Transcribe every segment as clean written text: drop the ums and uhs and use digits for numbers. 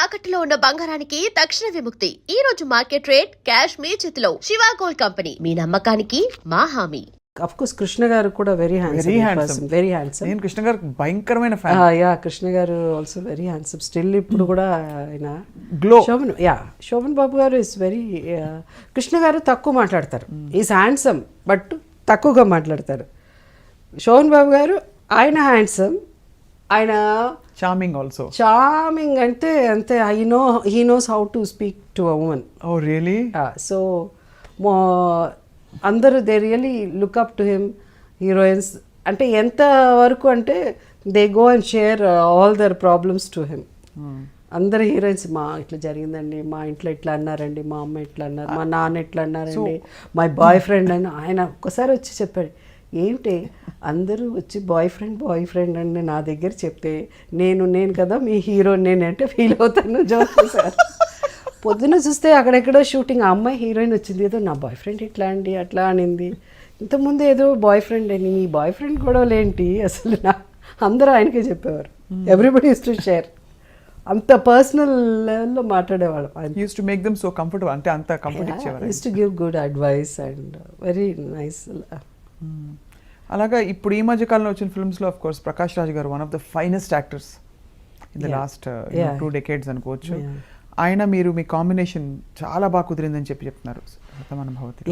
తాకట్టులో ఉన్న బంగారానికి తక్షణ విముక్తి. ఈ రోజు మార్కెట్ రేట్ క్యాష్ మీ చేతిలో. శివ గోల్డ్ కంపెనీ, మీ నమ్మకానికి మా హామీ. అఫ్ కోర్స్ కృష్ణ గారు కూడా వెరీ హ్యాండ్సమ్. నేను కృష్ణ గారు భయంకరమైన ఫ్యాన్. యా కృష్ణ గారు ఆల్సో వెరీ హ్యాండ్సమ్ స్టిల్. ఇప్పుడు కూడా ఆయన గ్లో. శోభన్ బాబు గారు ఇస్ వెరీ కృష్ణ గారు తక్కువ మాట్లాడతారు. ఈజ్ హ్యాండ్సమ్ బట్ తక్కువగా మాట్లాడతారు. శోభన్ బాబు గారు ఆయన హ్యాండ్సమ్, ఆయన చార్మింగ్ ఆల్సో. చార్మింగ్ అంటే అంతే. He knows how to speak to a woman. Oh really? So అందరూ they really look up to him. Heroines అంటే ఎంత వరకు అంటే they go and share all their problems to him. అందరు heroines మా ఇట్లా జరిగిందండి, మా ఇంట్లో ఇట్లా అన్నారండి, మా అమ్మ ఇట్లా అన్నారు, మా నాన్న ఇట్లా అన్నారండి, మై బాయ్ ఫ్రెండ్ అని ఆయన ఒక్కసారి వచ్చి చెప్పాడు. ఏంటి అందరూ వచ్చి బాయ్ ఫ్రెండ్ అని నా దగ్గర చెప్తే నేను కదా మీ హీరో నేనంటే ఫీల్ అవుతాను. జోక్ సార్ పొద్దున చూస్తే అక్కడెక్కడో షూటింగ్, ఆ అమ్మాయి హీరోయిన్ వచ్చింది, ఏదో నా బాయ్ ఫ్రెండ్ ఇట్లా అండి అట్లా అనింది. ఇంతకుముందు ఏదో బాయ్ ఫ్రెండ్ అని, మీ బాయ్ ఫ్రెండ్ గొడవలేంటి అసలు అందరూ ఆయనకే చెప్పేవారు. Everybody use to share. అంత పర్సనల్ లెవెల్లో మాట్లాడేవాడు. Use to make them so comfortable. అంటే అంత కంఫర్ట్ ఇచ్చేవారు. Use to give good advice and very nice. అలాగా ఇప్పుడు ఈ మధ్య కాలంలో వచ్చిన ఫిల్మ్స్లో ఆఫ్ కోర్స్ ప్రకాష్ రాజ్ గారు one of the finest actors in the last 2 decades అనుకోవచ్చు. ఆయన మీరు మీ కాంబినేషన్ చాలా బాగా కుదిరిందని చెప్తున్నారు శతమానం భవతి.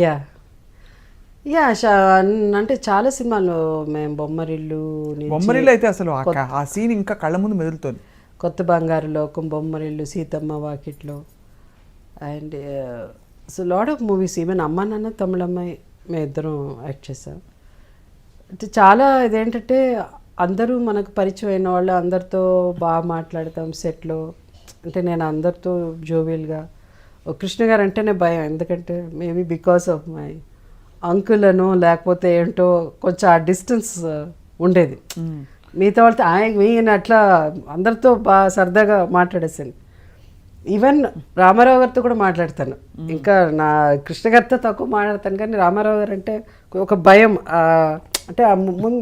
అంటే చాలా సినిమాలు మేము బొమ్మరిల్లు అయితే అసలు ఆ సీన్ ఇంకా కళ్ళ ముందు మెదులుతోంది. కొత్త బంగారు లోకం, బొమ్మరిల్లు, సీతమ్మ వాకిట్లో and so lot of movies. Even అమ్మ నాన్న తమిళమ్మాయి మేము ఇద్దరం యాక్ట్ చేసాం. అంటే చాలా ఇదేంటంటే అందరూ మనకు పరిచయం అయిన వాళ్ళు, అందరితో బాగా మాట్లాడతాం సెట్లో. అంటే నేను అందరితో జోవియల్గా. కృష్ణ గారు అంటేనే భయం, ఎందుకంటే maybe because of my uncle అనో లేకపోతే ఏంటో కొంచెం ఆ డిస్టెన్స్ ఉండేది. మిగతా వాళ్ళతో ఆయన అట్లా అందరితో బాగా సరదాగా మాట్లాడేసాను. ఈవెన్ రామారావు గారితో కూడా మాట్లాడతాను. ఇంకా నా కృష్ణ గారితో తక్కువ మాట్లాడతాను, కానీ రామారావు గారు అంటే ఒక భయం. అంటే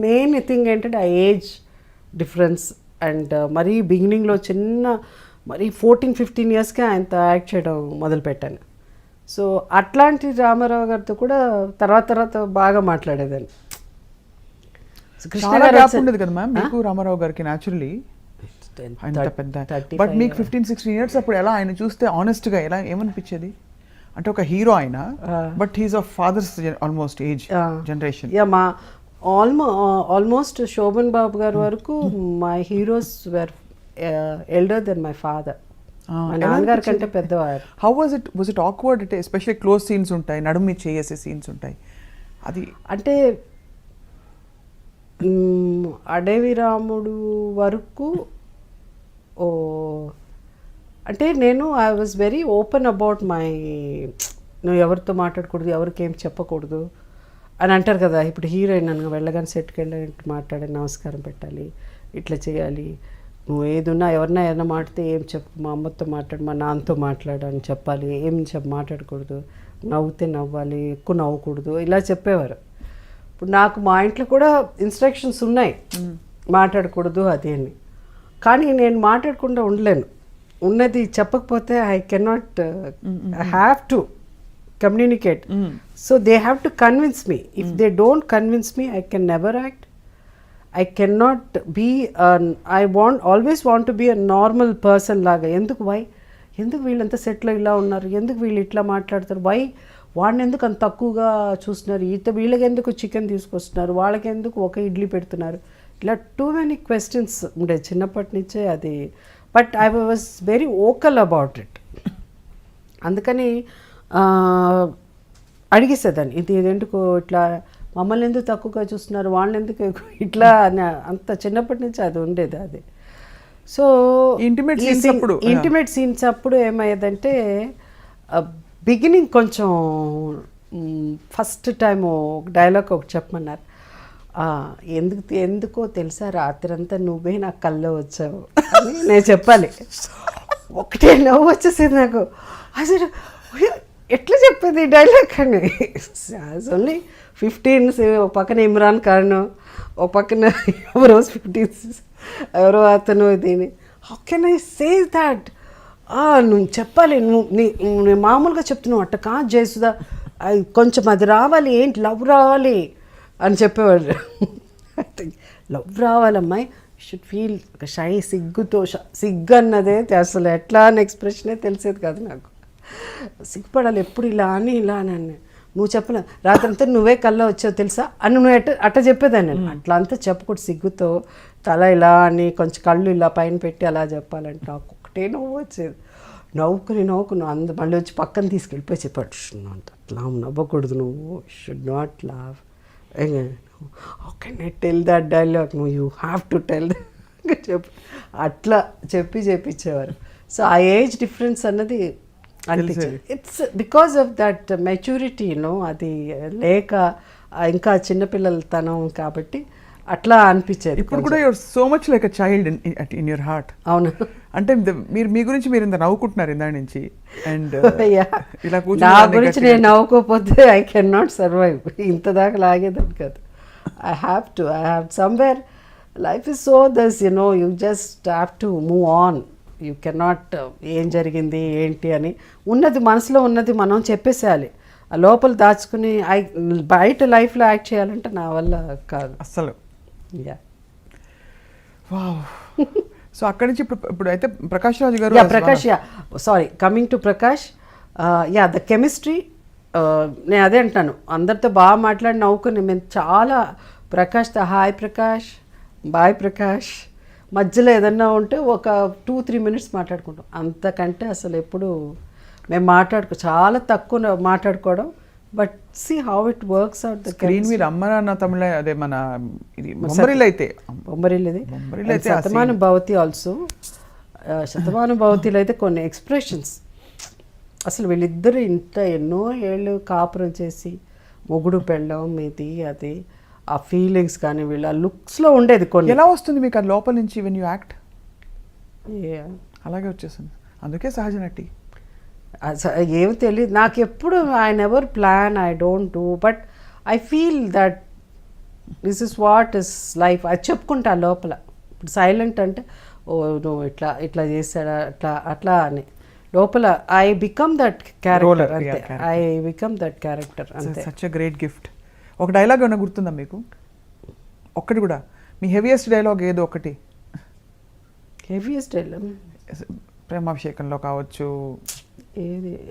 మెయిన్ థింగ్ ఏంటంటే ఆ ఏజ్ డిఫరెన్స్. అండ్ మరీ బిగినింగ్లో మరీ 14-15 yearsకే ఆయనతో యాక్ట్ చేయడం మొదలుపెట్టాను. సో అట్లాంటి రామారావు గారితో కూడా తర్వాత బాగా మాట్లాడేదాన్ని. కృష్ణ గారు ఉండేది కదా మ్యామ్ మీకు రామారావు గారికి న్యాచురల్లీ అంత పెద్ద. బట్ మీకు 15-16 years అప్పుడు ఎలా ఆయన చూస్తే ఆనెస్ట్గా ఎలా ఏమనిపించేది? అంటే ఒక హీరో ఆయన, but he's of fathers almost age generation. మా ఆల్మోస్ట్ శోభన్ బాబు గారి వరకు my heroes were elder than my father. మా నాన్నగారి కంటే పెద్దవారు. How was it awkward? అంటే ఎస్పెషల్లీ క్లోజ్ సీన్స్ ఉంటాయి, నడుము మీద చేసే సీన్స్ ఉంటాయి. అది అంటే అడవి రాముడు వరకు అంటే నేను I was very open about my, నువ్వు ఎవరితో మాట్లాడకూడదు, ఎవరికి ఏం చెప్పకూడదు అని అంటారు కదా. ఇప్పుడు హీరోయిన్ నన్ను వెళ్ళగానే సెట్కి వెళ్ళి మాట్లాడి నమస్కారం పెట్టాలి, ఇట్లా చేయాలి, నువ్వు ఏదున్నా ఎవరన్నా మాట్లాడితే ఏం చెప్పు, మా అమ్మతో మాట్లాడు, మా నాన్నతో మాట్లాడు అని చెప్పాలి, ఏం మాట్లాడకూడదు, నవ్వుతే నవ్వాలి, ఎక్కువ నవ్వకూడదు, ఇలా చెప్పేవారు. ఇప్పుడు నాకు మా ఇంట్లో కూడా ఇన్స్ట్రక్షన్స్ ఉన్నాయి, మాట్లాడకూడదు అది అని. కానీ నేను మాట్లాడకుండా ఉండలేను. ఉన్నది చెప్పకపోతే I cannot, I have to communicate. So they have to convince me. If they don't convince me, I can never act. I cannot be always want to be a normal person laga. ఎందుకు వీళ్ళంతా సెట్లో ఇలా ఉన్నారు, ఎందుకు వీళ్ళు ఇట్లా మాట్లాడతారు, వాడిని ఎందుకు అంత తక్కువగా చూస్తున్నారు, వీళ్ళకి ఎందుకు చికెన్ తీసుకొస్తున్నారు, వాళ్ళకి ఎందుకు ఒక ఇడ్లీ పెడుతున్నారు, ఇలా టూ మెనీ క్వశ్చన్స్ ఉండే చిన్నప్పటి నుంచే అది. But I was very vocal about it. అందుకని అడిగేసేదాన్ని, ఇది ఎందుకు ఇట్లా మమ్మల్ని ఎందుకు తక్కువగా చూస్తున్నారు, వాళ్ళని ఎందుకు ఇట్లా అని. అంత చిన్నప్పటి నుంచి అది ఉండేది. అది సో ఇంటిమేట్ సీన్స్ అప్పుడు ఏమయ్యేదంటే బిగినింగ్ కొంచెం ఫస్ట్ టైము డైలాగ్ ఒకటి చెప్పమన్నారు. ఎందుకో తెలుసా రాత్రంతా నువ్వే నా కల్లో వచ్చావు అని నేను చెప్పాలి. ఒకటే నవ్వు వచ్చేసింది నాకు. అసలు ఎట్లా చెప్పేది ఈ డైలాగ్ అని. ఓన్లీ 15, ఒక పక్కన ఇమ్రాన్ ఖాన్, ఒక పక్కన ఎవరో 15, ఎవరో అతను దీని. How can I say that? నువ్వు చెప్పాలి, నేను మామూలుగా చెప్తున్నావు అట్ట కాదు జయసుధా, కొంచెం అది రావాలి, ఏంటి లవ్ రావాలి అని చెప్పేవాడు. లవ్ రావాలమ్మాయి, షుడ్ ఫీల్ ఒక షై, సిగ్గుతో సిగ్గు అన్నదే అసలు ఎట్లా అని ఎక్స్ప్రెషనే తెలిసేది కాదు నాకు. సిగ్గుపడాలి ఎప్పుడు ఇలా అని ఇలా అని నువ్వు చెప్పలే, రాత్రంతా నువ్వే కల్లో వచ్చావు తెలుసా అని నువ్వు అట్ట చెప్పేదాన్ని నేను. అట్లా అంతా చెప్పకూడదు, సిగ్గుతో తల ఇలా అని కొంచెం కళ్ళు ఇలా పైన పెట్టి అలా చెప్పాలంటే నాకు ఒకటే నవ్వు వచ్చేది. నవ్వుకుని మళ్ళీ వచ్చి పక్కన తీసుకెళ్ళిపోయి చెప్పాడు, అంత అట్లా నవ్వకూడదు, నువ్వు షుడ్ నాట్ లావ్, how can I tell that dialogue, నువ్వు యూ హ్యావ్ టు టెల్ చెప్పు, అట్లా చెప్పించేవారు. సో ఆ ఏజ్ డిఫరెన్స్ అన్నది అనిపించింది. It's because of that maturity, అది లేక ఇంకా చిన్నపిల్లలతనం కాబట్టి అట్లా అనిపించేది. ఇప్పుడు కూడా your so much like a child in your heart. అవును, అంటే మీరు మీ గురించి మీరు ఇంత నవ్వుకుంటున్నారు ఇందా నుంచి, అండ్ ఇలా నా గురించి నేను నవ్వుకోకపోతే ఐ కెన్ నాట్ సర్వైవ్. ఇంత దాకా లాగేదాన్ని కాదు. I have somewhere, life is so thus you just have to move on. You cannot ఏం జరిగింది ఏంటి అని ఉన్నది మనసులో ఉన్నది మనం చెప్పేసేయాలి. ఆ లోపల దాచుకుని బయట లైఫ్లో యాక్ట్ చేయాలంటే నా వల్ల కాదు అస్సలు. యా, సో అక్కడి నుంచి ఇప్పుడు అయితే ప్రకాష్ రాజ్ గారు, sorry, coming to Prakash, the chemistry, నేను అదే అంటాను, అందరితో బాగా మాట్లాడి నవ్వుకుని మేము చాలా ప్రకాష్తో హాయ్ ప్రకాష్, బాయ్ ప్రకాష్, మధ్యలో ఏదన్నా ఉంటే ఒక 2-3 minutes మాట్లాడుకుంటాం. అంతకంటే అసలు ఎప్పుడు మేము చాలా తక్కువ మాట్లాడుకోవడం. But see how it works out. The screen మీద అమ్మ నాన్న తమిళ, అదే మన ఇది బొమ్మరిల్లు అయితే శతమానుభవతి ఆల్సో. శతమానుభవతిలో అయితే కొన్ని ఎక్స్ప్రెషన్స్ అసలు వీళ్ళిద్దరు ఎన్నో ఏళ్ళు కాపురం చేసి మొగుడు పెళ్ళం ఇది అది, ఆ ఫీలింగ్స్ కానీ వీళ్ళ లుక్స్లో ఉండేది. కొన్ని ఎలా వస్తుంది మీకు అది లోపల నుంచి వెన్ యూ యాక్ట్? అలాగే వచ్చేస్తుంది, అందుకే సహజ నటి. ఏమో తెలియదు నాకు ఎప్పుడు. I never plan, I don't do, but I feel that this is what is life. అది చెప్పుకుంటా లోపల. ఇప్పుడు సైలెంట్ అంటే నువ్వు ఇట్లా చేశాడా అట్లా అని లోపల ఐ బికమ్ దట్ క్యారెక్టర్ అంతే. ఐ బికమ్ దట్ క్యారెక్టర్ అంతే. Such a great gift. ఒక డైలాగ్ ఏమైనా గుర్తుందా మీకు? ఒక్కటి కూడా, మీ హెవీయెస్ట్ డైలాగ్ ఏదో ఒకటి. హెవీయెస్ట్ డైలాగ్ ప్రేమాభిషేకంలో కావచ్చు,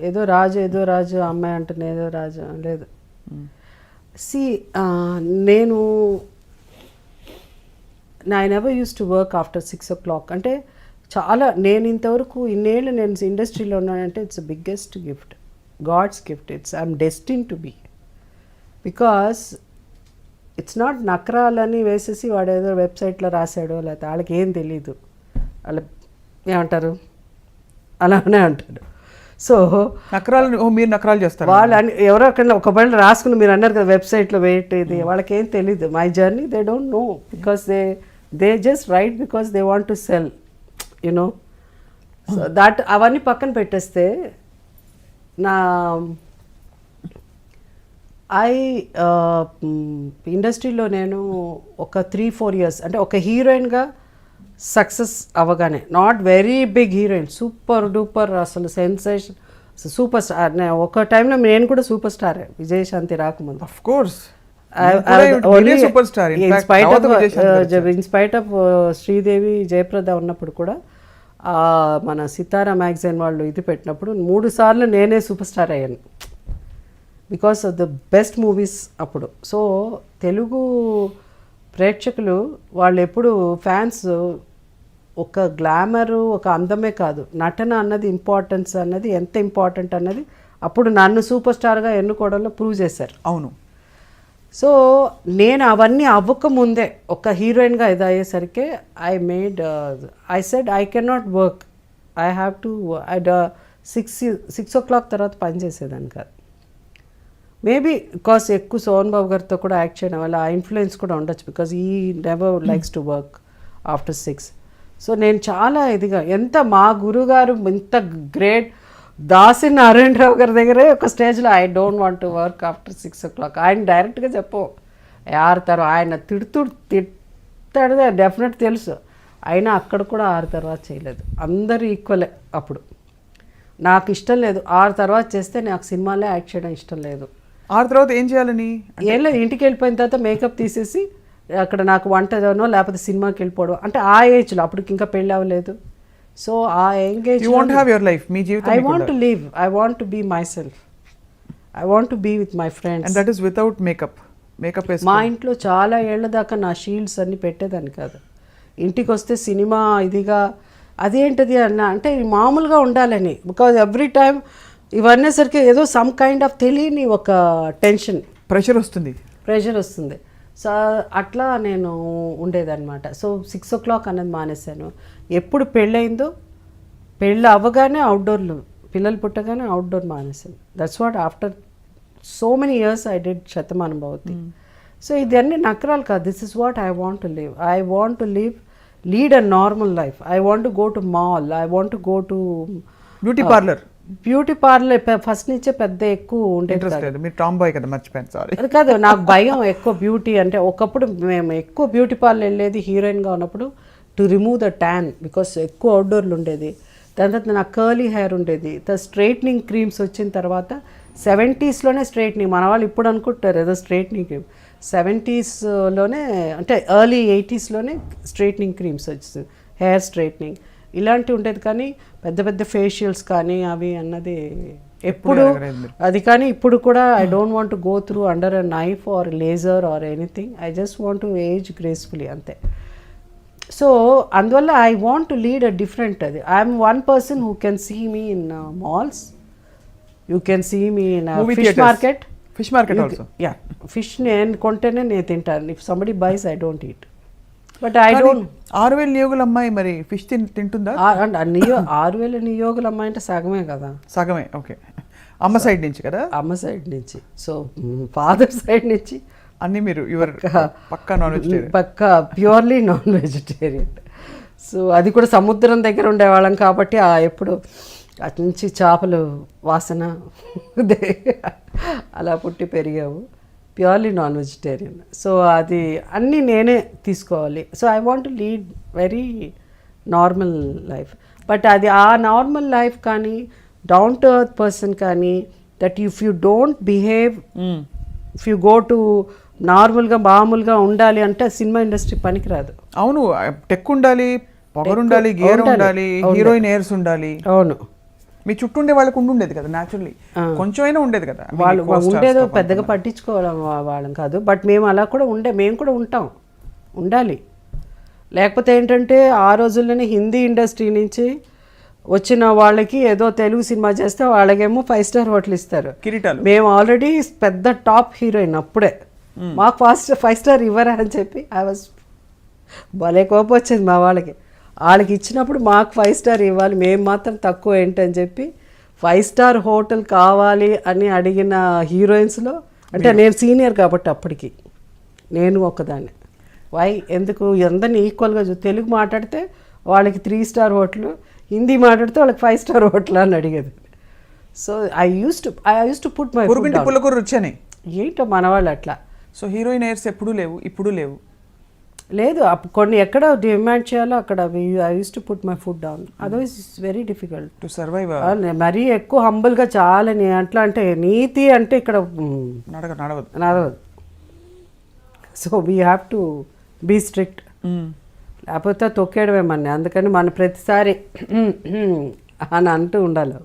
ఏదో రాజు అమ్మాయి అంటే ఏదో రాజు లేదు. నేను I never use to work after 6 o'clock. అంటే చాలా నేను ఇంతవరకు ఇన్నేళ్ళు నేను ఇండస్ట్రీలో ఉన్నానంటే it's biggest gift, god's gift. I'm destined to be. Because it's not నకరాలని వేసేసి వాడు ఏదో వెబ్సైట్లో రాశాడో లేకపోతే వాళ్ళకి ఏం తెలీదు, వాళ్ళ ఏమంటారు అలానే అంటాడు. సో నకరాలు మీరు నకరాలు చేస్తారు వాళ్ళు ఎవరో అక్కడ ఒకవేళ రాసుకుని మీరు అన్నారు కదా వెబ్సైట్లో వెయిట్ ఇది, వాళ్ళకి ఏం తెలీదు my journey. They don't know because they just right because they want to cell you know. So that అవన్నీ పక్కన పెట్టేస్తే నా ఇండస్ట్రీలో నేను ఒక 3-4 years అంటే ఒక హీరోయిన్గా సక్సెస్ అవ్వగానే, not very big heroine, super duper అసలు సెన్సేషన్, సూపర్ స్టార్. ఒక టైంలో నేను కూడా సూపర్ స్టార్ విజయశాంతి రాకముందు. Of course in spite of Sridevi Jayaprada ఉన్నప్పుడు కూడా మన సితారా మ్యాగజైన్ వాళ్ళు ఇది పెట్టినప్పుడు 3 సార్లు నేనే సూపర్ స్టార్ అయ్యాను because of the best movies అప్పుడు. సో తెలుగు ప్రేక్షకులు వాళ్ళు ఎప్పుడు ఫ్యాన్స్ ఒక గ్లామరు ఒక అందమే కాదు, నటన అన్నది ఇంపార్టెన్స్ అన్నది ఎంత ఇంపార్టెంట్ అన్నది అప్పుడు నన్ను సూపర్ స్టార్గా ఎన్నుకోవడంలో ప్రూవ్ చేశారు. అవును. సో నేను అవన్నీ అవ్వకముందే ఒక హీరోయిన్గా ఇది అయ్యేసరికి I said I can not work, I have to 6 o'clock తర్వాత పనిచేసేదాన్ని కాదు. మేబీ బికాస్ ఎక్కువ సోహన్ బాబు గారితో కూడా యాక్ట్ చేయడం వల్ల ఆ ఇన్ఫ్లుయెన్స్ కూడా ఉండొచ్చు, బికాస్ ఈ never likes to work after 6. So నేను చాలా ఇదిగా ఎంత మా గురుగారు ఇంత గ్రేట్ దాసి నారాయణరావు గారి దగ్గరే ఒక స్టేజ్లో I don't want to work after 6 o'clock ఆయన డైరెక్ట్గా ఆరుతారు, ఆయన తిడతాడు డెఫినెట్ తెలుసు, అయినా అక్కడ కూడా 6 తర్వాత చేయలేదు. అందరూ ఈక్వలే అప్పుడు. నాకు ఇష్టం లేదు 6 తర్వాత చేస్తే నాకు సినిమాలో యాక్ట్ చేయడం ఇష్టం లేదు. ఆ తర్వాత ఏం చేయాలని? ఏం లేదు, ఇంటికి వెళ్ళిపోయిన తర్వాత మేకప్ తీసేసి అక్కడ నాకు వంటనో లేకపోతే సినిమాకి వెళ్ళిపోవడం. అంటే ఆ ఏజ్లో అప్పటికి ఇంకా పెళ్ళి అవ్వలేదు. So uh engage you want have your life, మీ జీవితం. I want to live, I want to be myself, I want to be with my friends. And that is without makeup. Makeup మా ఇంట్లో చాలా ఏళ్ల దాకా నా shields అన్ని పెట్టేదాన్ని కాదు. ఇంటికి వస్తే సినిమా ఇదిగా అదేంటిది అన్న అంటే మామూలుగా ఉండాలని. బికాజ్ ఎవ్రీ టైమ్ ఇవన్నీసరికి ఏదో సమ్ కైండ్ ఆఫ్ తెలియని ఒక టెన్షన్, ప్రెషర్ వస్తుంది. సో అట్లా నేను ఉండేదన్నమాట. సో 6 o'clock అన్నది మానేశాను. ఎప్పుడు పెళ్ళయిందో పెళ్ళి అవ్వగానే అవుట్డోర్లు, పిల్లలు పుట్టగానే అవుట్డోర్ మానేశాను. That's what after so many years I did Shatamanam Bhavati. So ఇదన్నీ నకరాలు కాదు. This is what I want to live. I want to lead a normal life. I want to go to mall, I want to go to beauty parlour. First నుంచే పెద్ద ఎక్కువ ఉండేది. మీరు Tom bye కదా, మర్చిపోయాను, sorry. అది కాదు, నాకు భయం ఎక్కువ బ్యూటీ అంటే. ఒకప్పుడు మేము ఎక్కువ బ్యూటీ పార్లర్ వెళ్ళేది హీరోయిన్గా ఉన్నప్పుడు to remove the tan, because ఎక్కువ అవుట్డోర్లు ఉండేది. దాని తర్వాత నాకు కర్లీ హెయిర్ ఉండేది. స్ట్రైట్నింగ్ క్రీమ్స్ వచ్చిన తర్వాత 70s స్ట్రైట్నింగ్. మన వాళ్ళు ఇప్పుడు అనుకుంటారు ఏదో స్ట్రైట్నింగ్ క్రీమ్. 70sలోనే అంటే ఎర్లీ 80sలోనే స్ట్రైట్నింగ్ క్రీమ్స్ వచ్చింది, హెయిర్ స్ట్రైట్నింగ్ ఇలాంటివి ఉండేది. కానీ పెద్ద పెద్ద ఫేషియల్స్ కానీ అవి అన్నది ఎప్పుడు అది. కానీ ఇప్పుడు కూడా I don't want to go through under a knife or laser or anything. I just want to age gracefully అంతే. సో అందువల్ల I want to lead a different. అది I'm one person who can see me in malls, you can see me in fish market. Yeah, fish నేను కొంటేనే నేను తింటాను. If somebody buys I don't eat. But I don't. 6,000 నియోగుల అమ్మాయి మరి fish తింటుందా? 6,000 నియోగుల అమ్మాయి అంటే సగమే కదా. సగమే, ఓకే. అమ్మ సైడ్ నుంచి కదా? అమ్మ సైడ్ నుంచి. సో ఫాదర్ సైడ్ నుంచి అన్ని మీరు యువర్ పక్కా నాన్ వెజిటేరియన్, పక్కా ప్యూర్లీ నాన్ వెజిటేరియన్. సో అది కూడా సముద్రం దగ్గర ఉండేవాళ్ళం కాబట్టి ఎప్పుడు అటు నుంచి చేపలు వాసన అలా పుట్టి పెరిగాము. Purely non vegetarian. సో అది అన్నీ నేనే తీసుకోవాలి. So I want to lead very normal life. But అది ఆ నార్మల్ లైఫ్ కానీ డౌన్ టు ఎర్త్ పర్సన్ కానీ that if you don't behave, if you go to నార్మల్గా మామూలుగా ఉండాలి అంటే సినిమా ఇండస్ట్రీ పనికిరాదు. అవును, టెక్ ఉండాలి, పొగరు ఉండాలి, గేర్ ఉండాలి, హీరోయిన్ ఎయిర్స్ ఉండాలి. అవును, మీ చుట్టూ ఉండే వాళ్ళకు ఉండేది కదా, న్యాచురల్లీ కొంచెమైనా ఉండేది కదా. వాళ్ళు ఉండేదో పెద్దగా పట్టించుకోవడం వాళ్ళం కాదు. బట్ మేము అలా కూడా మేము కూడా ఉండాలి. లేకపోతే ఏంటంటే ఆ రోజుల్లోనే హిందీ ఇండస్ట్రీ నుంచి వచ్చిన వాళ్ళకి ఏదో తెలుగు సినిమా చేస్తే వాళ్ళకేమో 5 star హోటల్ ఇస్తారు, కిరీటాలు. మేము ఆల్రెడీ పెద్ద టాప్ హీరోయిన్ అప్పుడే, మాకు 5 star ఇవ్వరా అని చెప్పి ఐ వాజ్ భలే కోపం వచ్చింది మా వాళ్ళకి ఇచ్చినప్పుడు మాకు 5 star ఇవ్వాలి, మేము మాత్రం తక్కువ ఏంటని చెప్పి 5 star హోటల్ కావాలి అని అడిగిన హీరోయిన్స్లో అంటే నేను సీనియర్ కాబట్టి అప్పటికి నేను ఒకదాన్ని. ఎందుకు అందరినీ ఈక్వల్గా తెలుగు మాట్లాడితే వాళ్ళకి 3 star హోటల్, హిందీ మాట్లాడితే వాళ్ళకి 5 star హోటల్ అని అడిగేది. So I used to put my పుల్లకూర రుచి అని ఏంటో మన వాళ్ళు అట్లా. సో హీరోయిన్ ఎయిర్స్ ఎప్పుడు లేవు, ఇప్పుడు లేవు. లేదు, కొన్ని ఎక్కడ డిమాండ్ చేయాలో అక్కడ I used to put my food down. Otherwise it's very difficult to survive. మరీ ఎక్కువ హంబుల్గా చాలా అట్లా అంటే నీతి అంటే ఇక్కడ నడవదు. So we have to be strict, లేకపోతే తొక్కేయడమేమన్నా. అందుకని మన ప్రతిసారి అని అంటూ ఉండాలి.